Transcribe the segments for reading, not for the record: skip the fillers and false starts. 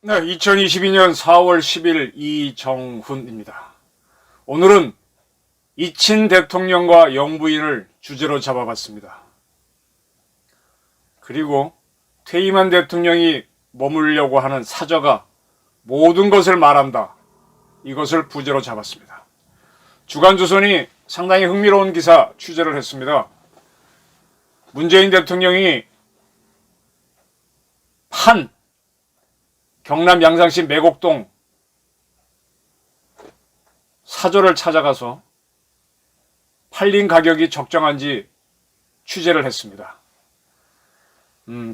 네, 2022년 4월 10일 이정훈입니다. 오늘은 이친 대통령과 영부인을 주제로 잡아봤습니다. 그리고 퇴임한 대통령이 머물려고 하는 사저가 모든 것을 말한다. 이것을 부제로 잡았습니다. 주간조선이 상당히 흥미로운 기사 취재를 했습니다. 문재인 대통령이 경남 양산시 매곡동 사저를 찾아가서 팔린 가격이 적정한지 취재를 했습니다.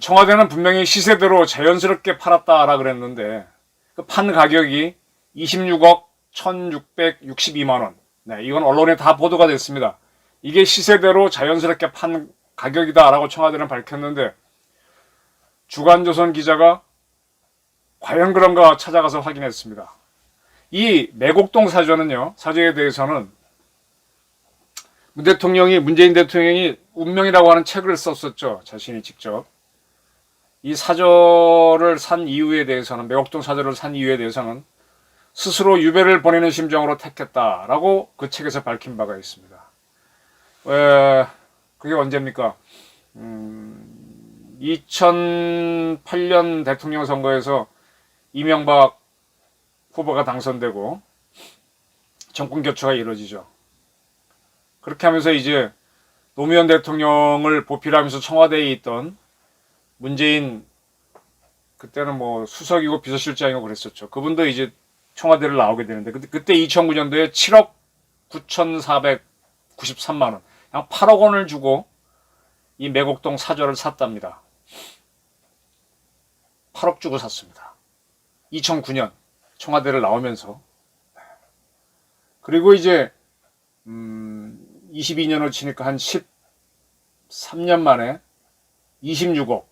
청와대는 분명히 시세대로 자연스럽게 팔았다라 그랬는데 그 판 가격이 26억 1662만원. 네, 이건 언론에 다 보도가 됐습니다. 이게 시세대로 자연스럽게 판 가격이다라고 청와대는 밝혔는데 주간조선 기자가 과연 그런가 찾아가서 확인했습니다. 이 매곡동 사저는요, 사저에 대해서는 문재인 대통령이 운명이라고 하는 책을 썼었죠. 자신이 직접. 이 사저를 산 이유에 대해서는, 매곡동 사저를 산 이유에 대해서는 스스로 유배를 보내는 심정으로 택했다라고 그 책에서 밝힌 바가 있습니다. 그게 언제입니까? 2008년 대통령 선거에서 이명박 후보가 당선되고 정권 교체가 이루어지죠. 그렇게 하면서 이제 노무현 대통령을 보필하면서 청와대에 있던 문재인, 그때는 뭐 수석이고 비서실장이고 그랬었죠. 그분도 이제 청와대를 나오게 되는데 그때 2009년도에 7억 9,493만 원, 그냥 8억 원을 주고 이 매곡동 사저를 샀답니다. 8억 주고 샀습니다. 2009년 청와대를 나오면서. 그리고 이제 22년을 치니까 한 13년 만에 26억.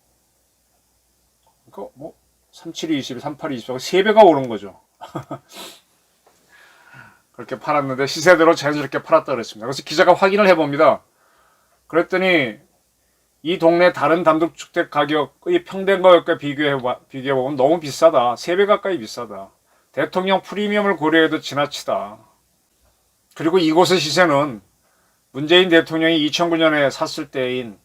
그러니까 뭐 37이 20, 38이 20, 3배가 오른 거죠. 그렇게 팔았는데 시세대로 자연스럽게 팔았다 그랬습니다. 그래서 기자가 확인을 해봅니다. 그랬더니 이 동네 다른 단독주택 가격의 평균 가격과 비교해보면 너무 비싸다. 3배 가까이 비싸다. 대통령 프리미엄을 고려해도 지나치다. 그리고 이곳의 시세는 문재인 대통령이 2009년에 샀을 때인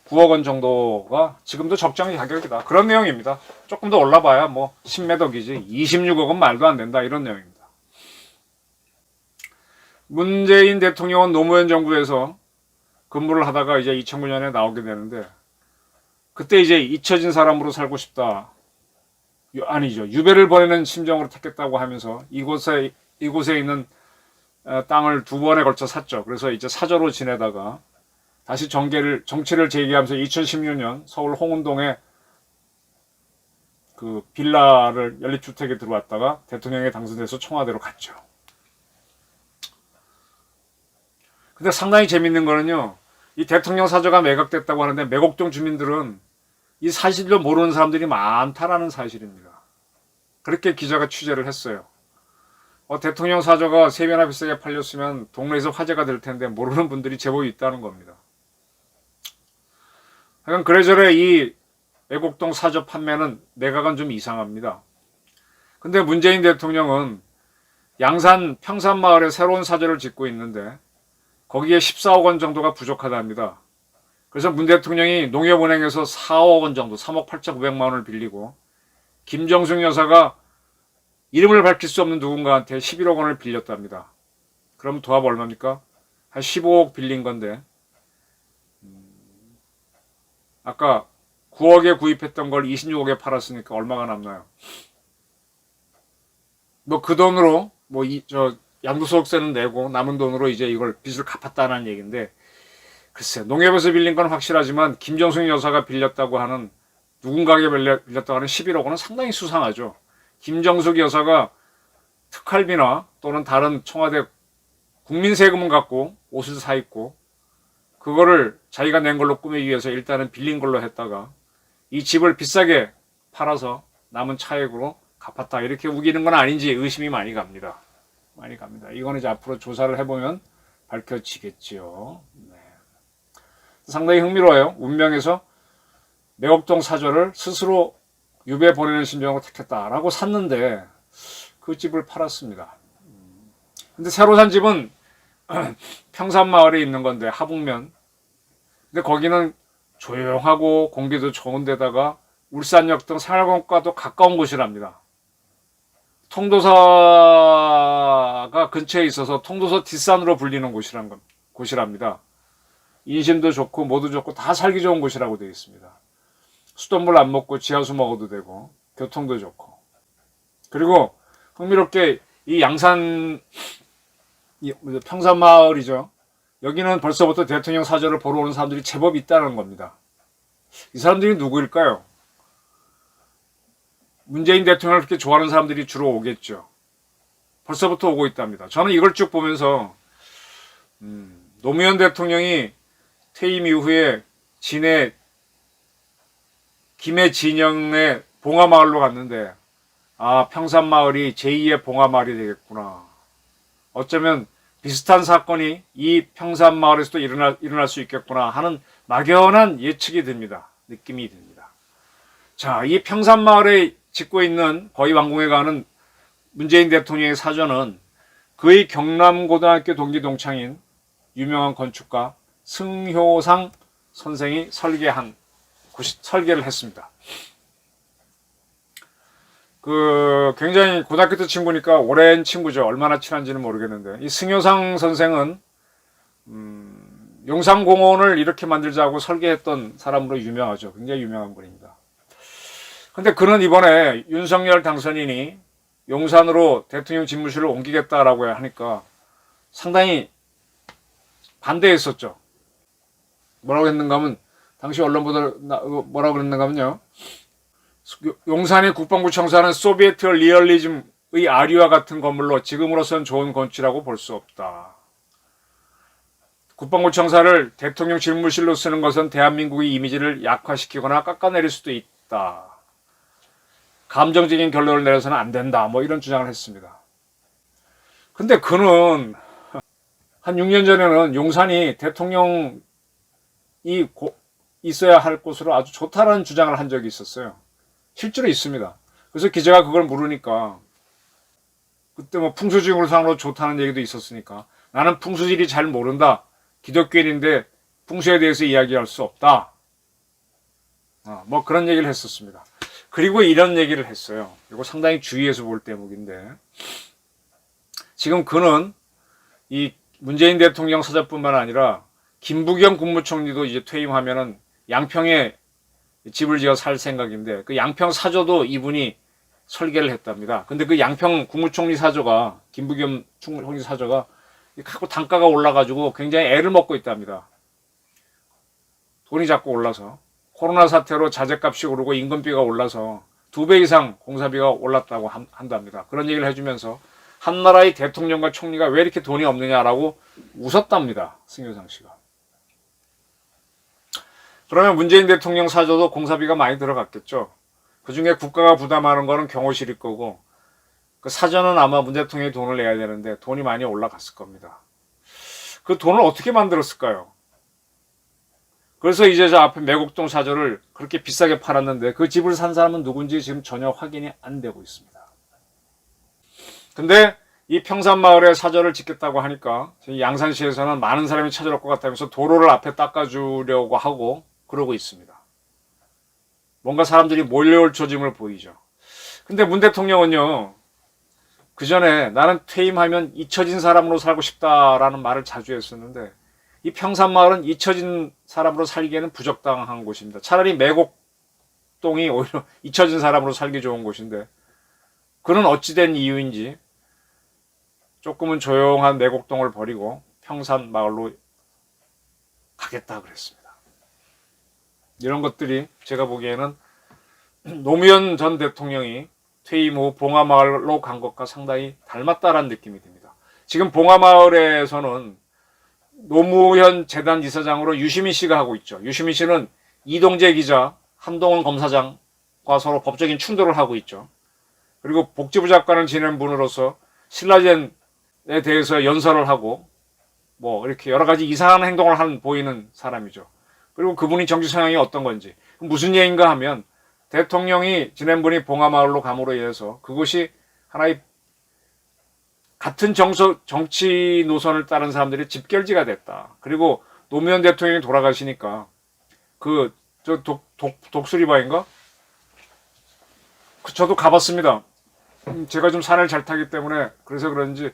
9억 원 정도가 지금도 적정한 가격이다. 그런 내용입니다. 조금 더 올라봐야 뭐 10몇 억이지 26억은 말도 안 된다. 이런 내용입니다. 문재인 대통령은 노무현 정부에서 근무를 하다가 이제 2009년에 나오게 되는데 그때 이제 잊혀진 사람으로 살고 싶다. 아니죠. 유배를 보내는 심정으로 택했다고 하면서 이곳에 있는 땅을 2번에 걸쳐 샀죠. 그래서 이제 사저로 지내다가 다시 정치를 재개하면서 2016년 서울 홍은동에 그 빌라를 연립주택에 들어왔다가 대통령에 당선돼서 청와대로 갔죠. 근데 상당히 재밌는 거는요, 이 대통령 사저가 매각됐다고 하는데 매곡동 주민들은 이 사실도 모르는 사람들이 많다라는 사실입니다. 그렇게 기자가 취재를 했어요. 대통령 사저가 3배나 비싸게 팔렸으면 동네에서 화제가 될 텐데 모르는 분들이 제법 있다는 겁니다. 하여간 그래저래 이 매곡동 사저 판매는 매각은 좀 이상합니다. 근데 문재인 대통령은 양산 평산마을에 새로운 사저를 짓고 있는데 거기에 14억 원 정도가 부족하답니다. 그래서 문 대통령이 농협은행에서 4억 원 정도, 3억 8,900만 원을 빌리고 김정숙 여사가 이름을 밝힐 수 없는 누군가한테 11억 원을 빌렸답니다. 그럼 도합 얼마입니까? 한 15억 빌린 건데 아까 9억에 구입했던 걸 26억에 팔았으니까 얼마가 남나요? 뭐 그 돈으로 양도소득세는 내고 남은 돈으로 이제 이걸 빚을 갚았다는 얘기인데, 글쎄 농협에서 빌린 건 확실하지만 김정숙 여사가 빌렸다고 하는, 누군가에게 빌렸다고 하는 11억 원은 상당히 수상하죠. 김정숙 여사가 특활비나 또는 다른 청와대 국민 세금은 갖고 옷을 사 입고 그거를 자기가 낸 걸로 꾸미기 위해서 일단은 빌린 걸로 했다가 이 집을 비싸게 팔아서 남은 차액으로 갚았다, 이렇게 우기는 건 아닌지 의심이 많이 갑니다. 많이 갑니다. 이거는 이제 앞으로 조사를 해보면 밝혀지겠지요. 네. 상당히 흥미로워요. 운명에서 매곡동 사저를 스스로 유배 보내는 심정으로 택했다라고 샀는데 그 집을 팔았습니다. 근데 새로 산 집은 평산마을에 있는 건데, 하북면. 근데 거기는 조용하고 공기도 좋은 데다가 울산역 등 생활공과도 가까운 곳이랍니다. 통도사가 근처에 있어서 통도서 뒷산으로 불리는 곳이랍니다. 인심도 좋고 뭐도 좋고 다 살기 좋은 곳이라고 되어 있습니다. 수돗물 안 먹고 지하수 먹어도 되고 교통도 좋고. 그리고 흥미롭게 이 양산 평산마을이죠. 여기는 벌써부터 대통령 사저를 보러 오는 사람들이 제법 있다는 겁니다. 이 사람들이 누구일까요? 문재인 대통령을 그렇게 좋아하는 사람들이 주로 오겠죠. 벌써부터 오고 있답니다. 저는 이걸 쭉 보면서 노무현 대통령이 퇴임 이후에 진해 김해 진영의 봉화마을로 갔는데, 아, 평산마을이 제2의 봉화마을이 되겠구나. 어쩌면 비슷한 사건이 이 평산마을에서도 일어날 수 있겠구나 하는 막연한 예측이 듭니다. 느낌이 듭니다. 자, 이 평산마을에 짓고 있는 거의 완공해 가는 문재인 대통령의 사저는 그의 경남고등학교 동기 동창인 유명한 건축가 승효상 선생이 설계를 했습니다. 굉장히 고등학교 때 친구니까 오랜 친구죠. 얼마나 친한지는 모르겠는데, 이 승효상 선생은 용산공원을 이렇게 만들자고 설계했던 사람으로 유명하죠. 굉장히 유명한 분입니다. 근데 그는 이번에 윤석열 당선인이 용산으로 대통령 집무실을 옮기겠다라고 하니까 상당히 반대했었죠. 뭐라고 했는가 하면, 당시 언론보다 뭐라고 그랬는가 하면요, 용산의 국방부 청사는 소비에트 리얼리즘의 아리와 같은 건물로 지금으로선 좋은 건축이라고 볼 수 없다. 국방부 청사를 대통령 집무실로 쓰는 것은 대한민국의 이미지를 약화시키거나 깎아내릴 수도 있다. 감정적인 결론을 내려서는 안 된다. 뭐 이런 주장을 했습니다. 근데 그는 한 6년 전에는 용산이 대통령이 있어야 할 곳으로 아주 좋다라는 주장을 한 적이 있었어요. 실제로 있습니다. 그래서 기자가 그걸 물으니까, 그때 뭐 풍수지구상으로 좋다는 얘기도 있었으니까, 나는 풍수지리 잘 모른다. 기독교인인데 풍수에 대해서 이야기할 수 없다. 뭐 그런 얘기를 했었습니다. 그리고 이런 얘기를 했어요. 이거 상당히 주의해서 볼 대목인데, 지금 그는 이 문재인 대통령 사저뿐만 아니라 김부겸 국무총리도 이제 퇴임하면은 양평에 집을 지어 살 생각인데, 그 양평 사저도 이분이 설계를 했답니다. 근데 그 양평 국무총리 사저가, 김부겸 총리 사저가 갖고 단가가 올라가지고 굉장히 애를 먹고 있답니다. 돈이 자꾸 올라서. 코로나 사태로 자재값이 오르고 임금비가 올라서 2배 이상 공사비가 올랐다고 한답니다. 그런 얘기를 해주면서 한 나라의 대통령과 총리가 왜 이렇게 돈이 없느냐라고 웃었답니다. 승효상 씨가. 그러면 문재인 대통령 사저도 공사비가 많이 들어갔겠죠. 그중에 국가가 부담하는 거는 경호실일 거고, 그 사저는 아마 문 대통령이 돈을 내야 되는데 돈이 많이 올라갔을 겁니다. 그 돈을 어떻게 만들었을까요? 그래서 이제 저 앞에 매곡동 사저를 그렇게 비싸게 팔았는데 그 집을 산 사람은 누군지 지금 전혀 확인이 안 되고 있습니다. 근데 이 평산마을에 사저를 짓겠다고 하니까 양산시에서는 많은 사람이 찾아올 것 같다면서 도로를 앞에 닦아주려고 하고 그러고 있습니다. 뭔가 사람들이 몰려올 조짐을 보이죠. 근데 문 대통령은요, 그 전에 나는 퇴임하면 잊혀진 사람으로 살고 싶다라는 말을 자주 했었는데, 이 평산마을은 잊혀진 사람으로 살기에는 부적당한 곳입니다. 차라리 매곡동이 오히려 잊혀진 사람으로 살기 좋은 곳인데, 그는 어찌된 이유인지 조금은 조용한 매곡동을 버리고 평산마을로 가겠다 그랬습니다. 이런 것들이 제가 보기에는 노무현 전 대통령이 퇴임 후 봉화마을로 간 것과 상당히 닮았다라는 느낌이 듭니다. 지금 봉화마을에서는 노무현 재단 이사장으로 유시민 씨가 하고 있죠. 유시민 씨는 이동재 기자, 한동훈 검사장과 서로 법적인 충돌을 하고 있죠. 그리고 복지부 장관을 지낸 분으로서 신라젠 대해서 연설을 하고 뭐 이렇게 여러 가지 이상한 행동을 한 보이는 사람이죠. 그리고 그분이 정치 성향이 어떤 건지 무슨 얘기인가 하면 대통령이 지난번에 봉하마을로 감으로 인해서 그것이 하나의 같은 정치 노선을 따른 사람들이 집결지가 됐다. 그리고 노무현 대통령이 돌아가시니까 저 독수리바인가? 저도 가봤습니다. 제가 좀 산을 잘 타기 때문에 그래서 그런지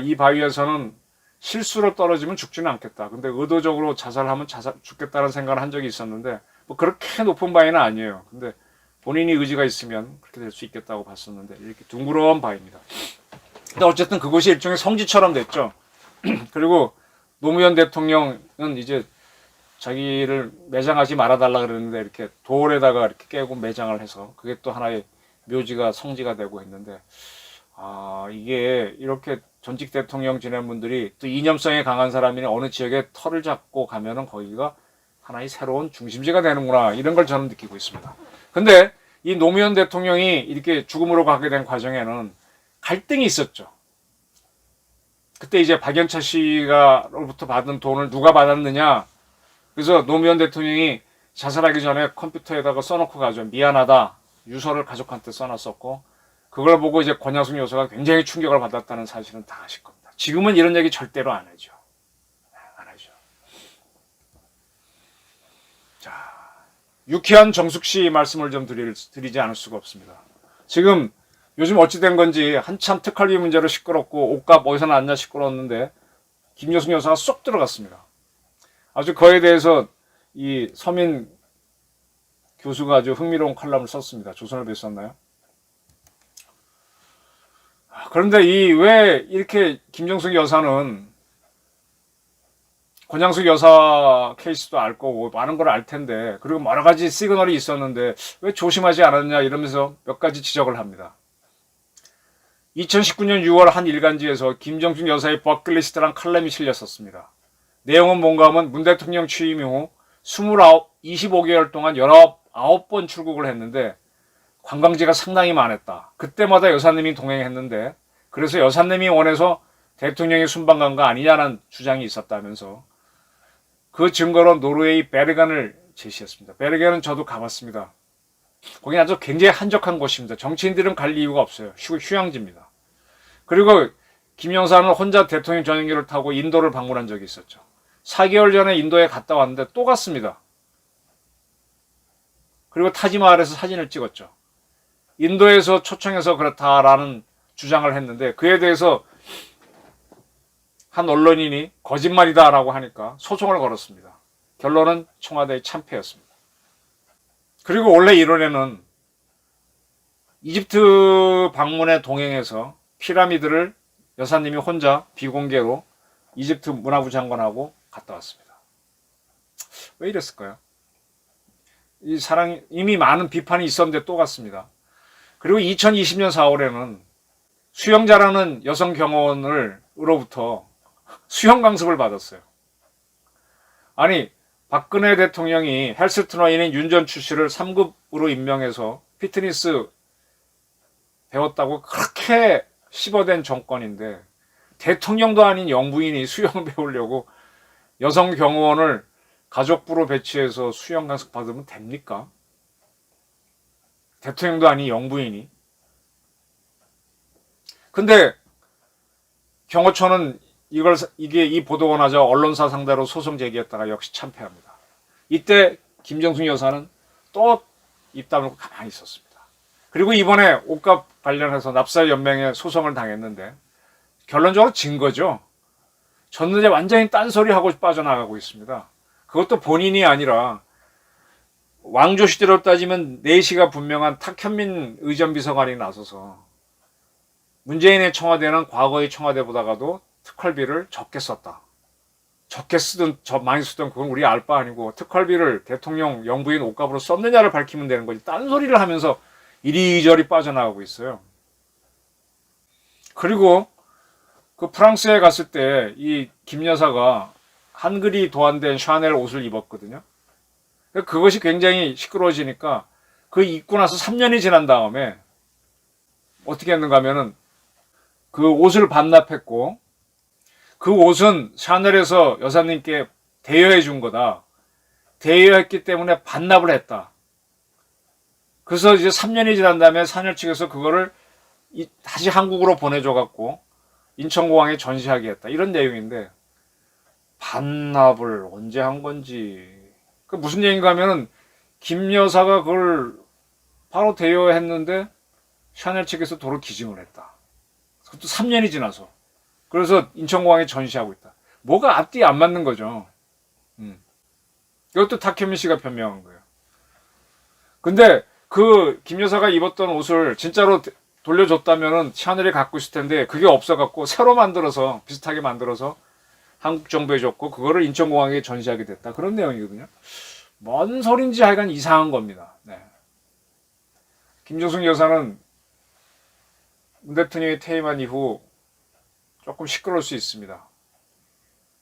이 바위에서는 실수로 떨어지면 죽지는 않겠다. 근데 의도적으로 자살하면 죽겠다는 생각을 한 적이 있었는데 뭐 그렇게 높은 바위는 아니에요. 근데 본인이 의지가 있으면 그렇게 될 수 있겠다고 봤었는데 이렇게 둥그러운 바위입니다. 근데 어쨌든 그것이 일종의 성지처럼 됐죠. 그리고 노무현 대통령은 이제 자기를 매장하지 말아달라 그랬는데 이렇게 돌에다가 이렇게 깨고 매장을 해서 그게 또 하나의 묘지가 성지가 되고 했는데 이게 이렇게 전직 대통령 지낸 분들이 또 이념성에 강한 사람이 어느 지역에 터를 잡고 가면은 거기가 하나의 새로운 중심지가 되는구나 이런 걸 저는 느끼고 있습니다. 근데 이 노무현 대통령이 이렇게 죽음으로 가게 된 과정에는 갈등이 있었죠. 그때 이제 박연차 씨가로부터 받은 돈을 누가 받았느냐. 그래서 노무현 대통령이 자살하기 전에 컴퓨터에다가 써놓고 가죠. 미안하다. 유서를 가족한테 써놨었고 그걸 보고 이제 권양숙 여사가 굉장히 충격을 받았다는 사실은 다 아실 겁니다. 지금은 이런 얘기 절대로 안 하죠. 안 하죠. 자, 유쾌한 정숙 씨 말씀을 좀 드리지 않을 수가 없습니다. 지금 요즘 어찌 된 건지 한참 특활비 문제로 시끄럽고 옷값 어디서 났냐 시끄러웠는데 김여숙 여사가 쏙 들어갔습니다. 아주 그에 대해서 이 서민 교수가 아주 흥미로운 칼럼을 썼습니다. 조선일보에 썼나요? 그런데 왜 이렇게 김정숙 여사는 권양숙 여사 케이스도 알 거고 많은 걸 알 텐데 그리고 여러 가지 시그널이 있었는데 왜 조심하지 않았냐 이러면서 몇 가지 지적을 합니다. 2019년 6월 한 일간지에서 김정숙 여사의 버킷리스트란 칼럼이 실렸었습니다. 내용은 뭔가 하면 문 대통령 취임 이후 25개월 동안 19번 출국을 했는데 관광지가 상당히 많았다. 그때마다 여사님이 동행했는데 그래서 여사님이 원해서 대통령이 순방 간 거 아니냐는 주장이 있었다면서 그 증거로 노르웨이 베르간을 제시했습니다. 베르간은 저도 가봤습니다. 거기 아주 굉장히 한적한 곳입니다. 정치인들은 갈 이유가 없어요. 휴양지입니다. 그리고 김 여사는 혼자 대통령 전용기를 타고 인도를 방문한 적이 있었죠. 4개월 전에 인도에 갔다 왔는데 또 갔습니다. 그리고 타지마할에서 사진을 찍었죠. 인도에서 초청해서 그렇다라는 주장을 했는데 그에 대해서 한 언론인이 거짓말이다라고 하니까 소송을 걸었습니다. 결론은 청와대의 참패였습니다. 그리고 원래 이론에는 이집트 방문에 동행해서 피라미드를 여사님이 혼자 비공개로 이집트 문화부 장관하고 갔다 왔습니다. 왜 이랬을까요? 이 사랑이 이미 많은 비판이 있었는데 또 갔습니다. 그리고 2020년 4월에는 수영자라는 여성 경호원으로부터 수영 강습을 받았어요. 아니 박근혜 대통령이 헬스 트레이너인 윤전추 씨를 3급으로 임명해서 피트니스 배웠다고 그렇게 씹어댄 정권인데 대통령도 아닌 영부인이 수영 배우려고 여성 경호원을 가족부로 배치해서 수영 강습 받으면 됩니까? 대통령도 아닌 영부인이. 근데 경호처는 이 보도가 나자 언론사 상대로 소송 제기했다가 역시 참패합니다. 이때 김정숙 여사는 또 입 다물고 가만히 있었습니다. 그리고 이번에 옷값 관련해서 납사연맹에 소송을 당했는데 결론적으로 진 거죠. 졌는데 완전히 딴소리하고 빠져나가고 있습니다. 그것도 본인이 아니라 왕조 시대로 따지면 내시가 분명한 탁현민 의전비서관이 나서서 문재인의 청와대는 과거의 청와대보다가도 특활비를 적게 썼다. 적게 쓰든 많이 쓰든 그건 우리 알 바 아니고 특활비를 대통령 영부인 옷값으로 썼느냐를 밝히면 되는 거지. 딴소리를 하면서 이리저리 빠져나가고 있어요. 그리고 그 프랑스에 갔을 때 이 김 여사가 한글이 도안된 샤넬 옷을 입었거든요. 그것이 굉장히 시끄러워지니까 그 입고 나서 3년이 지난 다음에 어떻게 했는가 하면은 그 옷을 반납했고 그 옷은 샤넬에서 여사님께 대여해 준 거다. 대여했기 때문에 반납을 했다. 그래서 이제 3년이 지난 다음에 샤넬 측에서 그거를 다시 한국으로 보내줘 갖고 인천공항에 전시하게 했다. 이런 내용인데 반납을 언제 한 건지 그 무슨 얘기인가 하면은 김 여사가 그걸 바로 대여했는데 샤넬 측에서 도로 기증을 했다. 그것도 3년이 지나서. 그래서 인천공항에 전시하고 있다. 뭐가 앞뒤 안 맞는 거죠. 이것도 탁현민 씨가 변명한 거예요. 근데 그 김 여사가 입었던 옷을 진짜로 돌려줬다면은 샤넬이 갖고 있을 텐데 그게 없어갖고 새로 만들어서 비슷하게 만들어서 한국 정부에 줬고 그거를 인천공항에 전시하게 됐다. 그런 내용이거든요. 뭔 소린지 하여간 이상한 겁니다. 네. 김정숙 여사는 문 대통령이 퇴임한 이후 조금 시끄러울 수 있습니다.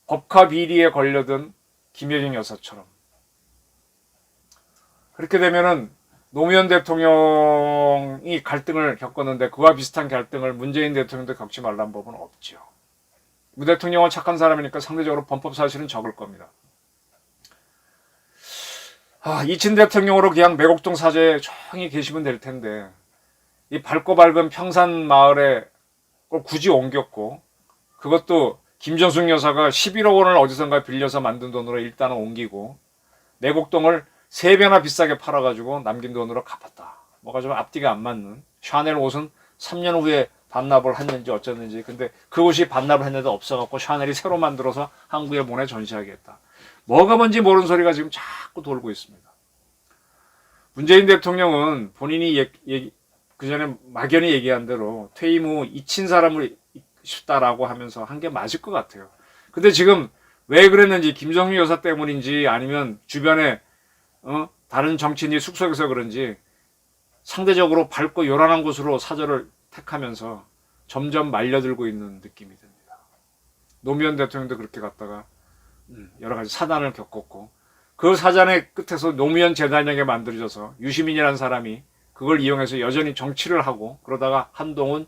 법카 비리에 걸려든 김여정 여사처럼. 그렇게 되면은 노무현 대통령이 갈등을 겪었는데 그와 비슷한 갈등을 문재인 대통령도 겪지 말라는 법은 없죠. 문 대통령은 착한 사람이니까 상대적으로 범법 사실은 적을 겁니다. 이친 대통령으로 그냥 매곡동 사저에 조용히 계시면 될 텐데 이 밝고 밝은 평산 마을에 굳이 옮겼고 그것도 김정숙 여사가 11억 원을 어디선가 빌려서 만든 돈으로 일단은 옮기고 매곡동을 3배나 비싸게 팔아가지고 남긴 돈으로 갚았다. 뭐가 좀 앞뒤가 안 맞는 샤넬 옷은 3년 후에 반납을 했는지 어쩌는지 근데 그 옷이 반납을 했는데 없어갖고 샤넬이 새로 만들어서 한국에 보내 전시하게 했다. 뭐가 뭔지 모르는 소리가 지금 자꾸 돌고 있습니다. 문재인 대통령은 본인이 그 전에 막연히 얘기한 대로 퇴임 후 잊힌 사람을 싶다라고 하면서 한 게 맞을 것 같아요. 근데 지금 왜 그랬는지 김정숙 여사 때문인지 아니면 주변에 다른 정치인이 숙소에서 그런지 상대적으로 밝고 요란한 곳으로 사저를 택하면서 점점 말려들고 있는 느낌이 듭니다. 노무현 대통령도 그렇게 갔다가 여러 가지 사단을 겪었고 그 사단의 끝에서 노무현 재단에게 만들어져서 유시민이라는 사람이 그걸 이용해서 여전히 정치를 하고 그러다가 한동훈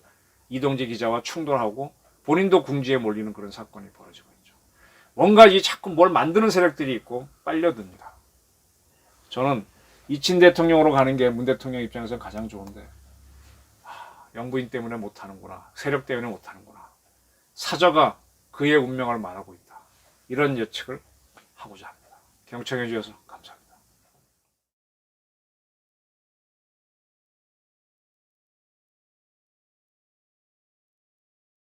이동재 기자와 충돌하고 본인도 궁지에 몰리는 그런 사건이 벌어지고 있죠. 뭔가 자꾸 뭘 만드는 세력들이 있고 빨려듭니다. 저는 이친 대통령으로 가는 게 문 대통령 입장에서 가장 좋은데 영부인 때문에 못하는구나. 세력 때문에 못하는구나. 사저가 그의 운명을 말하고 있다. 이런 예측을 하고자 합니다. 경청해 주셔서